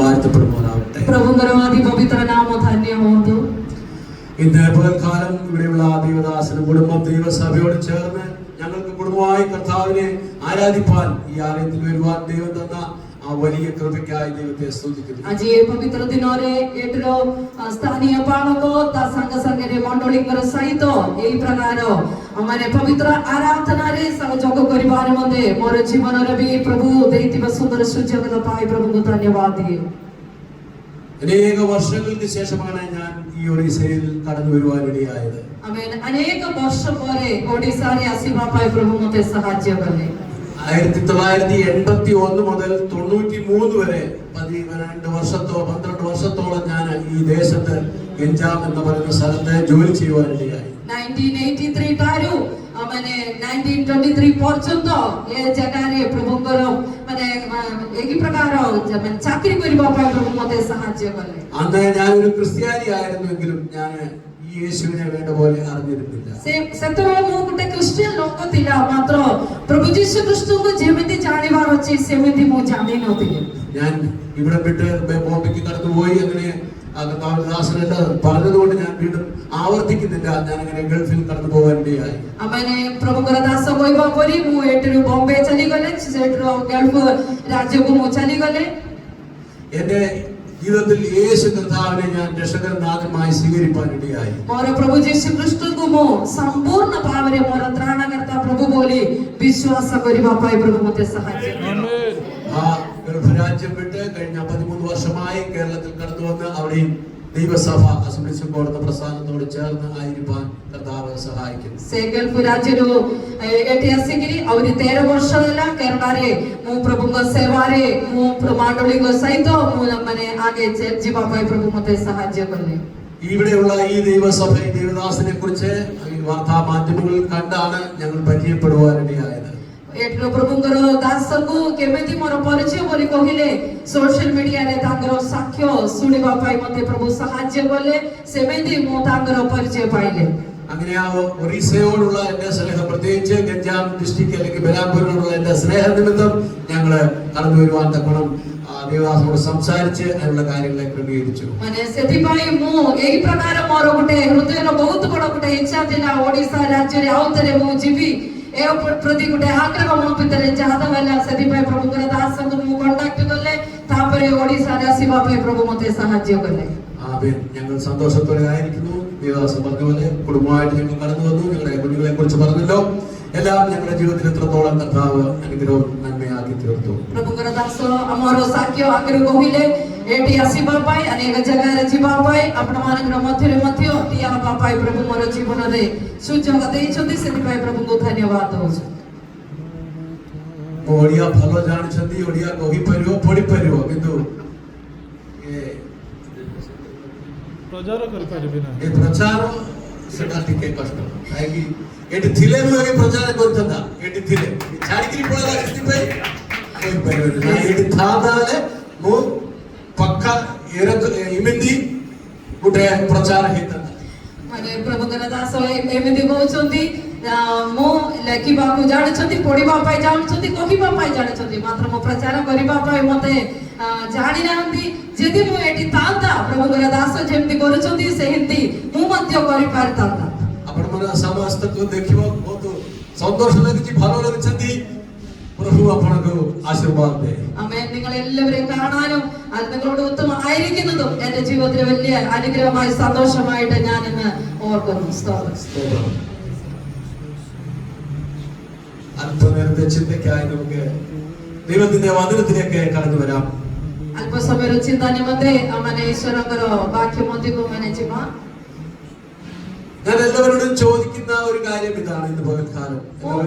വാഴ്ത്തപ്പെടുമാറാവട്ടെ. ഇന്ന് പകൽക്കാലം ഇവിടെയുള്ള ദൈവദാസനും കുടുംബം ദൈവസഭയോട് ചേർന്ന് ഞങ്ങൾക്ക് കുടുംബമായി കർത്താവിനെ ആരാധിപ്പാൻ ഈ ആലയത്തിൽ വരുവാൻ ദൈവം തന്ന ആ വലിയ കൃപയ്ക്കായി ദൈവത്തെ സ്തുതിക്കുന്നു. आज ये पवित्र दिनोरे एटलो स्थानीय बाळको ता संघ संघरे मंडळींकर सहित एई प्रकार अमाने पवित्र आराधना रे सहयोग करिबार मध्ये मोर जीवन रे भी प्रभु दैतिव सुंदर सुजगत पाई प्रभु को धन्यवाद दिए. അനേക വർഷങ്ങൾക്ക് ശേഷമാണ് ഞാൻ ഈ ഒഡീസയിൽ കടന്നു വരുവാനിടയായത്. आमेन. अनेक वर्ष ପରେ ओडिसारे आसीबा पाई प्रभु मते सहाय्य कले. 1981 മുതൽ 93 വരെ 12 വർഷത്തോളം ഞാൻ ഈ ദേശത്ത് ഗഞ്ചാം എന്ന് പറയുന്ന സ്ഥലത്ത് ജോലി ചെയ്യുവാനിടയായി. 1983 ଠାରୁ ମାନେ 1923 ପର୍ଯ୍ୟନ୍ତ ଏ ଜାଗାରେ ପ୍ରଭୁଙ୍କର ମାନେ ଏହି ପ୍ରକାର ଚାକିରି କରିବା ପାଇଁ ପ୍ରଭୁ ମୋତେ ସାହାଯ୍ୟ କଲେ. അന്ന് ഞാൻ ഒരു ക്രിസ്ത്യാനി ആയിരുന്നെങ്കിലും ഞാൻ ഈ യേശുവിനെ വേണ്ട പോലെ അറിഞ്ഞിരുന്നില്ല. ସେତେବେଳେ ମୁଁ ଗୋଟେ ଖ୍ରୀଷ୍ଟିଆନ ଲୋକ ଥିଲା, ମାତ୍ର ପ୍ରଭୁ ଯୀଶୁ ଖ୍ରୀଷ୍ଟଙ୍କୁ ଯେମିତି ଜାଣିବାର ଅଛି ସେମିତି ମୁଁ ଜାଣି ନଥିଲି. ഞാൻ ഇവിടെ വിട്ട് ബോംബെക്ക് കടന്നുപോയി. അങ്ങനെ പറഞ്ഞതുകൊണ്ട് ഞാൻ വീണ്ടും ആവർത്തിക്കുന്നില്ല. ഞാൻ അങ്ങനെ ഗൾഫിൽ കടന്നു പോകാനിടയായി. അമ്മനെ പ്രഭുଙ୍କର ଦାସ କହିବା ପରି ମୁଁ ଏଠାରୁ ବମ୍ବେ ଚାଲିଗଲେ, ସେଠାରୁ ଗଲ୍ଫ ରାଜ୍ୟକୁ ମୁଁ ଚାଲିଗଲେ. എന്റെ ജീവിതത്തിൽ യേശു കർത്താവിനെ ഞാൻ രക്ഷകനാഥമായി സ്വീകരിക്കാനിടയായി. ମୋର ପ୍ରଭୁ ଯୀଶୁ ଖ୍ରୀଷ୍ଟଙ୍କୁ ମୁଁ ସମ୍ପୂର୍ଣ୍ଣ ଭାବରେ ମୋର ତ୍ରାଣକର୍ତ୍ତା ପ୍ରଭୁ ବୋଲି ବିଶ୍ୱାସ କରିବା ପାଇଁ ପ୍ରଭୁ ମୋତେ ସାହାଯ୍ୟ କଲେ. ഗൾഫ് രാജ്യം വിട്ട് കഴിഞ്ഞ 13 വർഷമായി കേരളത്തിൽ കടന്നു വന്ന് അവിടെയും ദൈവസഭ അസംബ്ലീസ് കോടതി പ്രസ്ഥാനത്തോട് ചേർന്ന് ആയിരിക്കാൻ കർത്താവ് സഹായിക്കുന്നു. ସେ ଗଲ୍ଫ ରାଜ୍ୟରୁ ଏଠି ଆସିକିରି ଆହୁରି 13 ବର୍ଷ ହେଲା କେରଳରେ ମୁଁ ପ୍ରଭୁଙ୍କ ସେବାରେ ମୁଁ ମଣ୍ଡଳୀଙ୍କ ସହିତ ମୁଁ ମାନେ ଆଗେ ଯିବା ପାଇଁ ପ୍ରଭୁ ମୋତେ ସାହାଯ୍ୟ କଲେ. ഇവിടെയുള്ള ഈ ദൈവസഭ ദേവദാസനെ കുറിച്ച് വാർത്താ മാധ്യമങ്ങളിൽ കണ്ടാണ് ഞങ്ങൾ പരിചയപ്പെടുവാനിടയായത്. ଏଠର ପ୍ରଭୁଙ୍କର ଦାସକୁ କେମିତି ମୋର ପରିଚୟ ବୋଲି କହିଲେ ସୋସିଆଲ ମିଡିଆରେ ତାଙ୍କର ସାକ୍ଷ୍ୟ ଶୁଣିବା ପାଇଁ ମୋତେ ପ୍ରଭୁ ସାହାଯ୍ୟ କଲେ. ସେମିତି ମୁଁ ତାଙ୍କର ପରିଚୟ ପାଇଲେ. അങ്ങനെ ആ ഒറീസയോടുള്ള എന്റെ സ്നേഹം, പ്രത്യേകിച്ച് ഗഞ്ചാം ഡിസ്ട്രിക്ട് അല്ലെങ്കിൽ ബലാംപൂരിനോടുള്ള എന്റെ സ്നേഹ നിമിത്തം ഞങ്ങള് കടന്നു വരുവാൻ തക്കണം ദേവദാസനോട് സംസാരിച്ച് അതിനുള്ള കാര്യങ്ങളെ ക്രമീകരിച്ചു. ମାନେ ସେଥିପାଇଁ ମୁଁ ଏହି ପ୍ରକାର ମୋର ଗୋଟେ ହୃଦୟର ବହୁତ ବଡ଼ ଗୋଟେ ଇଚ୍ଛା ଥିଲା, ଓଡ଼ିଶା ରାଜ୍ୟରେ ଆଉ ଥରେ ମୁଁ ଯିବି. ଏ ପ୍ରତି ଗୋଟେ ଆଗ୍ରହ ମୋ ଭିତରେ ଜାତ ହେଲା. ସେଥିପାଇଁ ପ୍ରଭୁଙ୍କର ଦାସଙ୍କୁ ମୁଁ କଣ୍ଟାକ୍ଟ କଲେ. ତାପରେ ଓଡ଼ିଶାରେ ଆସିବା ପାଇଁ ପ୍ରଭୁ ମୋତେ ସାହାଯ୍ୟ କଲେ. ഞങ്ങൾ സന്തോഷത്തോടെ ആയിരിക്കുന്നു. ദേവദാസൻ പറഞ്ഞ പോലെ കുടുംബമായിട്ട് ഞങ്ങൾ കടന്നു വന്നു. ഞങ്ങളുടെ കുഞ്ഞുങ്ങളെ കുറിച്ച് പറഞ്ഞല്ലോ. എല്ലാം ഞങ്ങളുടെ ജീവിതത്തിൽ എത്രത്തോളം കർത്താവ് അനുഗ്രഹവും നന്മയാക്കി തീർത്തു. ପ୍ରଭୁଙ୍କର ଦାସ ଆମର ସାକ୍ଷ୍ୟ ଆଗରୁ କହିଲେ ଏଠି ଆସିବା ପାଇଁ, ଅନେକ ଜାଗାରେ ଯିବା ପାଇଁ, ଆପଣମାନଙ୍କର ମଧ୍ୟରେ ମଧ୍ୟ ଠିଆ ହେବା ପାଇଁ ପ୍ରଭୁ ମୋର ଜୀବନରେ ସୁଯୋଗ ଦେଇଛନ୍ତି. ସେଥିପାଇଁ ପ୍ରଭୁଙ୍କୁ ଧନ୍ୟବାଦ ଦେଉଛି. ଓଡ଼ିଆ ଭଲ ଜାଣିଛନ୍ତି, ଓଡ଼ିଆ କହିପାରିବ, ପଢିପାରିବ, କିନ୍ତୁ ପ୍ରଚାର କରିପାରିବି ନା। ଏ ପ୍ରଚାର ସେଟା ଟିକେ କଷ୍ଟ, କାହିଁକି ଏଠି ଥିଲେ ମୁଁ ଏ ପ୍ରଚାର କରିଥାନ୍ତା. ଏଠି ଥିଲେ ଛାଡ଼ିକିରି ପଳେଇଲା, ସେଥିପାଇଁ କହିପାରିବିନି ନା. ଏଠି ଥାନ୍ତା ହେଲେ ମୁଁ ପକ୍କା ଏମିତି ଗୋଟେ ପ୍ରଚାର ହେଇଥାନ୍ତା. ମାନେ ପ୍ରଭୁଙ୍କର ଦାସ ଏମିତି କହୁଛନ୍ତି, ମୁଁ ଲେଖିବାକୁ ଜାଣିଛନ୍ତି, ପଢିବା ପାଇଁ ଜାଣିଛନ୍ତି, କହିବା ପାଇଁ ଜାଣିଛନ୍ତି, ମାତ୍ର ମୁଁ ପ୍ରଚାର କରିବା ପାଇଁ ମତେ ଜାଣିନାହାନ୍ତି. ଯଦି ମୁଁ ଏଠି ଥାନ୍ତା ପ୍ରଭୁଙ୍କର ଦାସ ଯେମିତି କରୁଛନ୍ତି ସେମିତି ମୁଁ ମଧ୍ୟ କରିପାରିଥାନ୍ତା. ଆପଣମାନେ ସମସ୍ତଙ୍କୁ ଦେଖିବାକୁ ବହୁତ സന്തോഷ ലഭിച്ചു, ഫലം ലഭിച്ചെത്തി. പ്രഭു ଆପଣଙ୍କୁ ആശീർവാദം ദേ. ആമേൻ. നിങ്ങൾ എല്ലാവരെയും കാണാനും അത് നിങ്ങളോട് ഉത്തമമായിരിക്കുന്നതും എന്റെ ജീവിതത്തിലെ വലിയ അനുഗ്രഹമായി സന്തോഷമായിട്ട് ഞാൻ ഇന്ന് ഓർക്കുന്നു. സ്തോത്രം. അല്പനേരത്തെ ചിന്തയ്ക്കായി നമുക്ക് ദൈവത്തിന്റെ വചനത്തിലേക്ക് കടന്നു വരാം. അല്പസമയର ଚିନ୍ତା ନିମନ୍ତେ ଆମେ ଈଶ୍ୱରଙ୍କର ବାକ୍ୟ ମଧ୍ୟକୁ ଆମେ ଯିବା. ഞാൻ എല്ലാവരോടും ചോദിക്കുന്ന ഒരു കാര്യം ഇതാണ്. ഇന്ന് പകൽക്കാലം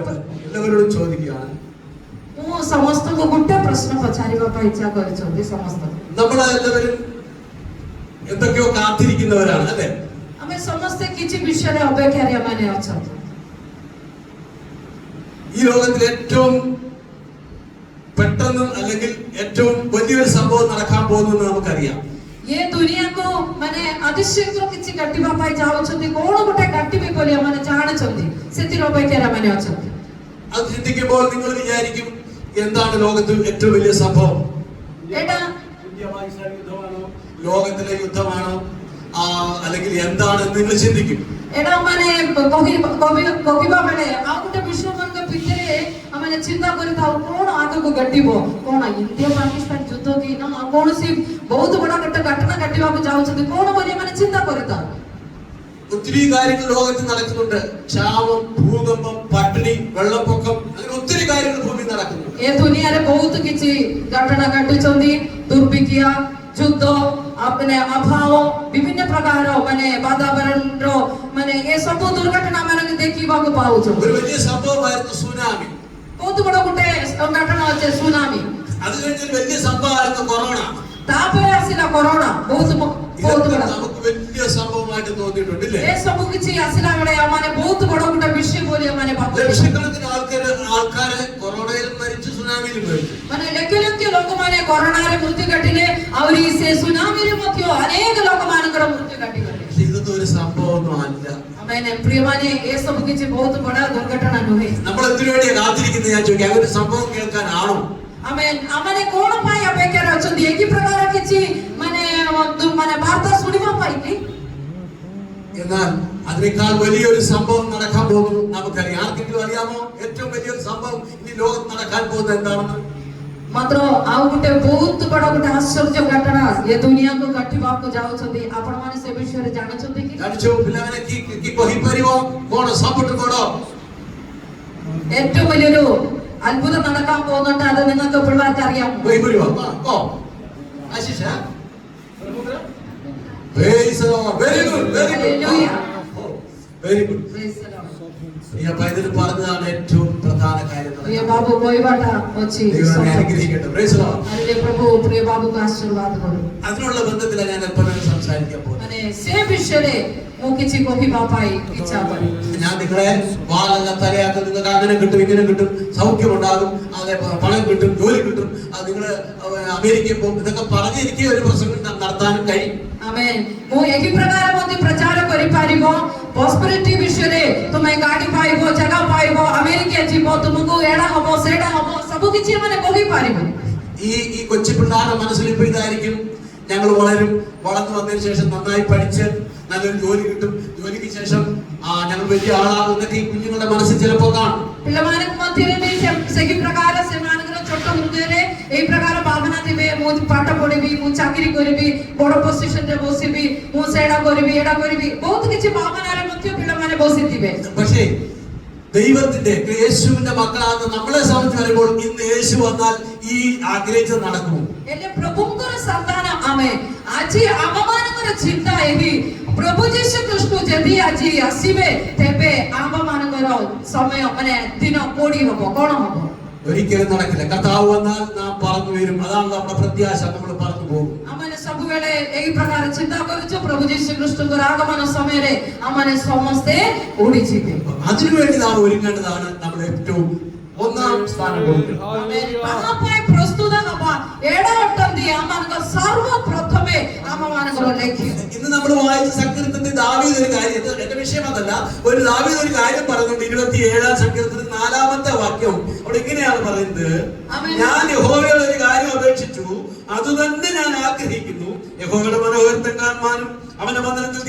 എല്ലാവരോടും ചോദിക്കുകയാണ്. ମୁଁ ସମସ୍ତଙ୍କୁ ଗୋଟେ ପ୍ରଶ୍ନ ପଚାରିବା ପାଇଁ ଇଚ୍ଛା କରିଛନ୍ତି. ସମସ୍ତଙ୍କୁ നമ്മളെല്ലാവരും എന്തൊക്കെയോ കാത്തിരിക്കുന്നവരാണ്, അല്ലേ? ଆମେ ସମସ୍ତେ କିଛି ବିଷୟରେ ଅପେକ୍ଷାରେ ମାନେ ଅଛନ୍ତି. ഈ ലോകത്തിൽ ഏറ്റവും പെട്ടെന്ന് അല്ലെങ്കിൽ ഏറ്റവും വലിയൊരു സംഭവം നടക്കാൻ പോകുന്നു നമുക്കറിയാം. ये दुनिया को माने अतिशीघ्र किछि घटिबा पाई जाउछथि, कोन गोटे घटिबे बोली माने जानछथि, सेतिर अपेक्षा माने अछथि. അത് ചിന്തിക്കുമ്പോൾ നിങ്ങൾ വിചാരിക്കും, എന്താണ് ലോകത്തിൽ ഏറ്റവും വലിയ സംഭവം? एटा തുല്യമായ പാകിസ്ഥാൻ യുദ്ധമാണോ, ലോകത്തിലെ യുദ്ധമാണോ, അല്ലെങ്കിൽ എന്താണെന്ന് നിങ്ങൾ ചിന്തിക്കും. ଏଇଟା ମାନେ କହିବା ବେଳେ ଆଉ ଗୋଟେ ବିଷୟ ମାନଙ୍କ ଭିତରେ ଆମେ ଚିନ୍ତା କରିଥାଉ କଣ ଆଗକୁ ଘଟିବ, କଣ ଇଣ୍ଡିଆ ପାକିସ୍ତାନ ଯୁଦ୍ଧ କି ନା କୌଣସି ବହୁତ ବଡ ଗୋଟେ ଘଟଣା ଘଟିବାକୁ ଯାଉଛନ୍ତି କଣ ବୋଲି ଆମେ ଚିନ୍ତା କରିଥାଉ. ഒത്തിരി കാര്യങ്ങൾ ലോകത്ത് നടക്കുന്നുണ്ട്. ക്ഷാമം, ഭൂകമ്പം, പട്ടിണി, വെള്ളപ്പൊക്കം, അങ്ങനെ ഒത്തിരി കാര്യങ്ങൾ ഭൂമിയിൽ നടക്കുന്നു. ଏ ଦୁନିଆରେ ବହୁତ କିଛି ଘଟଣା ଘଟୁଛନ୍ତି. ଦୁର୍ଭିକ୍ଷ, ଯୁଦ୍ଧ, ଅଭାବ, ବିଭିନ୍ନ ପ୍ରକାର ମାନେ ବାତାବରଣର ମାନେ ଏ ସବୁ ଦୁର୍ଘଟଣା ମାନେ ଦେଖିବାକୁ ପାଉଛୁ. ഒരു വലിയ സംഭവമായിരുന്നു സുനാമി. ବହୁତ ବଡ ଗୋଟେ ଘଟଣା ଅଛି ସୁନାମି. അത് കഴിഞ്ഞൊരു വലിയ സംഭവമായിരുന്നു കൊറോണ. ତାପରେ ଆସିଲା କରୋନା. ବହୁତ ବଡ നമുക്ക് വലിയ സംഭവമായിട്ട് തോന്നിയിട്ടുണ്ടല്ലേ? ଏ ସବୁ କିଛି ଆସିଲା ବେଳେ ମାନେ ବହୁତ ବଡ ଗୋଟେ ବିଷୟ ବୋଲି ମାନେ ലക്ഷക്കണക്കിന് ആൾക്കാര് കൊറോണയിൽ മരിച്ചു, സുനാമിയിൽ മരിച്ചു. ମାନେ ଲକ୍ଷ ଲକ୍ଷ ଲୋକମାନେ କରୋନାରେ ମୃତ୍ୟୁ ଘଟିଲେ, ଆହୁରି ସେ ସୁନାମିରେ ମଧ୍ୟ ଅନେକ ଲୋକମାନଙ୍କର ମୃତ୍ୟୁ ଘଟିଗଲେ. ഇതൊന്നും ഒരു സംഭവമൊന്നും അല്ല. പ്രിയമാനെ ଏ ସବୁ କିଛି ବହୁତ ବଡ ଦୁର୍ଘଟଣା ନୁହେଁ. നമ്മൾ എന്തിനു വേണ്ടിയാ കാത്തിരിക്കുന്നത്? ഞാൻ ചോദിക്കാം, ഒരു സംഭവം കേൾക്കാനാണോ? ଆମେ କଣ ପାଇଁ ଅପେକ୍ଷାରେ ଅଛନ୍ତି? ଏହି ପ୍ରକାର କିଛି ମାନେ ବାର୍ତ୍ତା ଶୁଣିବା ପାଇଁ କି? എന്നാൽ അതിനേക്കാൾ വലിയൊരു സംഭവം നടക്കാൻ പോകുന്നു നമുക്കറിയാം. ആർക്കെങ്കിലും അറിയാമോ ഏറ്റവും വലിയൊരു സംഭവം ഇനി ലോകത്ത് നടക്കാൻ പോകുന്നത് എന്താണെന്ന്? ମାତ୍ର ଆଉ ଗୋଟେ ବହୁତ ବଡ ଗୋଟେ ଆଶ୍ଚର୍ଯ୍ୟ ଘଟଣା ଏ ଦୁନିଆକୁ ଘଟିବାକୁ ଯାଉଛନ୍ତି. ଆପଣମାନେ ସେ ବିଷୟରେ ଜାଣିଛନ୍ତି କି? ଜାଣିଛୁ ପିଲାମାନେ କି କହିପାରିବ କଣ ସବୁଠୁ ବଡ ഏറ്റവും വലിയൊരു അത്ഭുതം നടക്കാൻ പോകുന്നുണ്ട്? അത് നിങ്ങൾക്ക് പിള്ളേർക്ക് അറിയാമോ? କହିପାରିବ? Ashisha, very good, very good. ഈ പൈതൽ പറഞ്ഞതാണ് ഏറ്റവും പ്രധാന കാര്യം. പ്രിയ ബാബു କହିବାଟା ଅଛି. ദൈവം അനുഗ്രഹിക്കട്ടെ. Praise the Lord. അല്ലേ പ്രഭു പ്രിയ ബാബുക്ക് ആശീർവാଦ କରୁ. അതിനുള്ള ബന്ധത്തിലാണ് ഞാൻ എപ്പോഴും സംസാരിക്കാൻ പോകുന്നത്. ମାନେ ସେ ବିଷୟରେ ମୁଁ କିଛି କହିବା ପାଇଁ ଇଚ୍ଛା କରେ. ഞാൻ നിങ്ങളെ വാളെല്ലാം തലയാക്കും, നിങ്ങൾക്ക് അങ്ങനെ കിട്ടും, ഇങ്ങനെ കിട്ടും, സൗഖ്യമുണ്ടാകും, അതെ പണം കിട്ടും, ജോലി കിട്ടും, അത് നിങ്ങൾ അമേരിക്കയിൽ പോകും, ഇതൊക്കെ പറഞ്ഞ് എനിക്ക് ഒരു പ്രസംഗം നടത്താനും കഴിയും. ମୁଁ ଏହି ପ୍ରକାର ମଧ୍ୟ ପ୍ରଚାର କରିପାରିବ. ପ୍ରସ୍ପେରିଟି ବିଷୟରେ ତୁମେ ଗାଡି ପାଇବ, ଜାଗା ପାଇବ, ଆମେରିକା ଯିବ, ତୁମକୁ ଏଡା ହବ ସେଟା ହବ, ସବୁ କିଛି ମାନେ କହିପାରିବ. ഈ കൊച്ചു പിള്ളേരുടെ മനസ്സിൽ ഇപ്പൊ ഇതായിരിക്കും, ഞങ്ങൾ വളർന്നു വന്നതിന് ശേഷം നന്നായി പഠിച്ച് നല്ലൊരു ജോലി കിട്ടും, ജോലിക്ക് ശേഷം ഞങ്ങൾ വലിയ ആളാകും എന്നൊക്കെ ഈ കുഞ്ഞുങ്ങളുടെ മനസ്സിൽ ചിലപ്പോ കാണും. ପିଲାମାନଙ୍କ ମଧ୍ୟରେ ବି ସେହି ପ୍ରକାର ସେମାନଙ୍କର ଛୋଟ ହୃଦୟରେ ଏହି ପ୍ରକାର ଭାବନା ଥିବେ, ମୁଁ ପାଠ ପଢିବି, ମୁଁ ଚାକିରି କରିବି, ବଡ പൊസിഷନରେ ବସିବି, ମୁଁ ସେଇଟା କରିବି, ଏଇଟା କରିବି, ବହୁତ କିଛି ଭାବନାରେ ମଧ୍ୟ ପିଲାମାନେ ବସିଥିବେ. പക്ഷേ ദൈവത്തിന്റെ യേശുവിന്റെ മക്കളാകുന്ന നമ്മളെ സംബന്ധിച്ച് വരുമ്പോൾ ഇന്ന് യേശു വന്നാൽ ഈ ആഗ്രഹിച്ചത് നടക്കും. ହେଲେ ପ୍ରଭୁଙ୍କର ସନ୍ତାନ ଆମେ ଆଜି ଆମମାନଙ୍କର ଚିନ୍ତା ଏହି ପ୍ରଭୁ ଯୀଶୁ ଖ୍ରୀଷ୍ଟ ଯଦି ଆଜି ଆସିବେ ତେବେ ଆମମାନଙ୍କର ସମୟ ମାନେ ଦିନ କୋଡି ହବ, କଣ ହବ? ഒരിക്കലും നടക്കില്ല. കർത്താവ് വന്നാൽ നാം പറന്നു വരും. അതാണ് നമ്മുടെ പ്രത്യാശ. നമ്മൾ പറന്നു പോകും. ଆମେ ସବୁବେଳେ ଏହି ପ୍ରକାର ଚିନ୍ତା କରୁଛୁ, ପ୍ରଭୁ ଯୀଶୁ ଖ୍ରୀଷ୍ଟଙ୍କର ଆଗମନ ସମୟରେ ଆମେ ସମସ୍ତେ ଉଡିଯିବେ. അതിനുവേണ്ടി നാം ഒരുങ്ങേണ്ടതാണ് നമ്മൾ ഏറ്റവും ഒന്നാം സ്ഥാനം കൊടുക്കുന്നത്. ପ୍ରସ୍ତୁତ ହବା ଏଇଟା ଅଟନ୍ତି ଆମମାନଙ୍କ ସର୍ବପ୍ରଥମେ ଆମମାନଙ୍କର ലക്ഷ്യം. ഇന്ന് നമ്മൾ വായിച്ച സങ്കീർത്തനത്തിൽ ദാവീദ് ഒരു കാര്യം, എന്റെ വിഷയം അതല്ല, ഒരു ദാവീദ് ഒരു കാര്യം പറയുന്നുണ്ട്. 27-ാം സങ്കീർത്തനത്തിൽ 4-ാമത്തെ വാക്യം അവിടെ ഇങ്ങനെയാണ് പറയുന്നത്: ഞാൻ യഹോവയോട് ഒരു കാര്യം അപേക്ഷിച്ചു, അത് തന്നെ ഞാൻ ആഗ്രഹിക്കുന്നു, യഹോവയുടെ മനോഹരത്വം കാണുവാനും അവന്റെ മന്ദിരത്തിൽ